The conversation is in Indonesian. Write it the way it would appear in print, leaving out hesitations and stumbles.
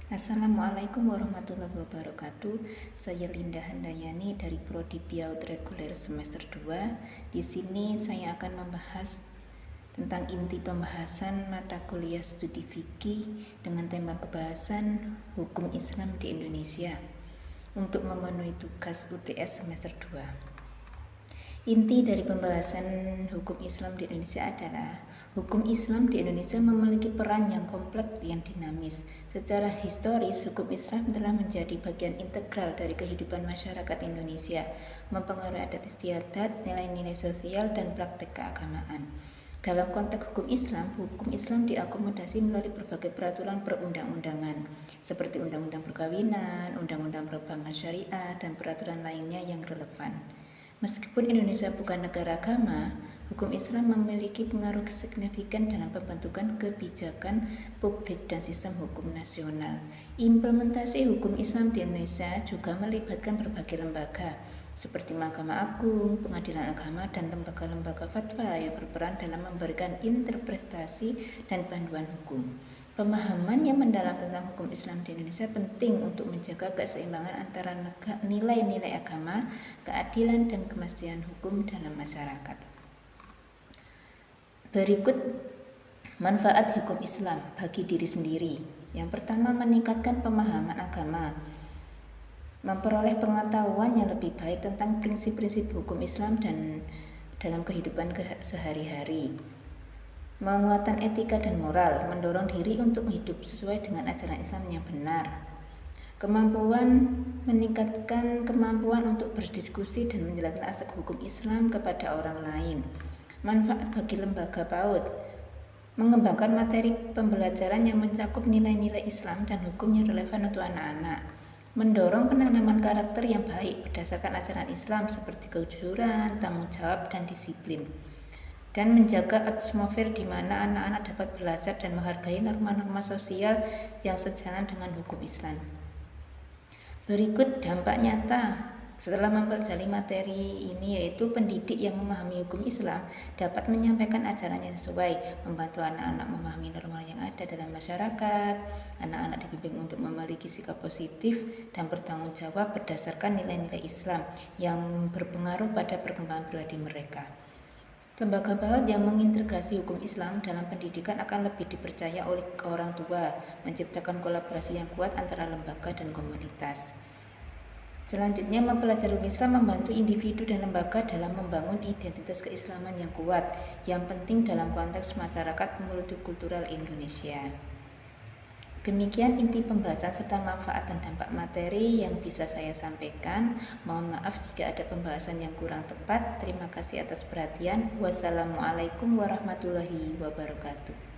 Assalamualaikum warahmatullahi wabarakatuh. Saya Linda Handayani dari Prodi PIAUD Reguler semester 2. Di sini saya akan membahas tentang inti pembahasan mata kuliah studi fikih dengan tema pembahasan hukum Islam di Indonesia untuk memenuhi tugas UTS semester 2. Inti dari pembahasan hukum Islam di Indonesia adalah hukum Islam di Indonesia memiliki peran yang kompleks yang dinamis. Secara historis, hukum Islam telah menjadi bagian integral dari kehidupan masyarakat Indonesia, mempengaruhi adat istiadat, nilai-nilai sosial, dan praktek keagamaan. Dalam konteks hukum Islam diakomodasi melalui berbagai peraturan perundang-undangan, seperti Undang-Undang Perkawinan, Undang-Undang Perbankan Syariah, dan peraturan lainnya yang relevan. Meskipun Indonesia bukan negara agama, hukum Islam memiliki pengaruh signifikan dalam pembentukan kebijakan publik dan sistem hukum nasional. Implementasi hukum Islam di Indonesia juga melibatkan berbagai lembaga, seperti Mahkamah Agung, Pengadilan Agama, dan lembaga-lembaga fatwa yang berperan dalam memberikan interpretasi dan panduan hukum. Pemahaman yang mendalam tentang hukum Islam di Indonesia penting untuk menjaga keseimbangan antara nilai-nilai agama, keadilan, dan kemaslahatan hukum dalam masyarakat. Berikut manfaat hukum Islam bagi diri sendiri. Yang pertama, meningkatkan pemahaman agama, memperoleh pengetahuan yang lebih baik tentang prinsip-prinsip hukum Islam dan dalam kehidupan sehari-hari. Menguatkan etika dan moral, mendorong diri untuk hidup sesuai dengan ajaran Islam yang benar. Meningkatkan kemampuan untuk berdiskusi dan menjelaskan aspek hukum Islam kepada orang lain. Manfaat bagi lembaga PAUD, mengembangkan materi pembelajaran yang mencakup nilai-nilai Islam dan hukum yang relevan untuk anak-anak. Mendorong penanaman karakter yang baik berdasarkan ajaran Islam seperti kejujuran, tanggung jawab, dan disiplin. Dan menjaga atmosfer di mana anak-anak dapat belajar dan menghargai norma-norma sosial yang sejalan dengan hukum Islam. Berikut dampak nyata setelah mempelajari materi ini, yaitu pendidik yang memahami hukum Islam dapat menyampaikan ajaran yang sesuai, membantu anak-anak memahami norma yang ada dalam masyarakat. Anak-anak dibimbing untuk memiliki sikap positif dan bertanggung jawab berdasarkan nilai-nilai Islam yang berpengaruh pada perkembangan pribadi mereka. Lembaga PAUD yang mengintegrasi hukum Islam dalam pendidikan akan lebih dipercaya oleh orang tua, menciptakan kolaborasi yang kuat antara lembaga dan komunitas. Selanjutnya, mempelajari hukum Islam membantu individu dan lembaga dalam membangun identitas keislaman yang kuat, yang penting dalam konteks masyarakat multikultural Indonesia. Demikian inti pembahasan serta manfaat dan dampak materi yang bisa saya sampaikan. Mohon maaf jika ada pembahasan yang kurang tepat. Terima kasih atas perhatian. Wassalamualaikum warahmatullahi wabarakatuh.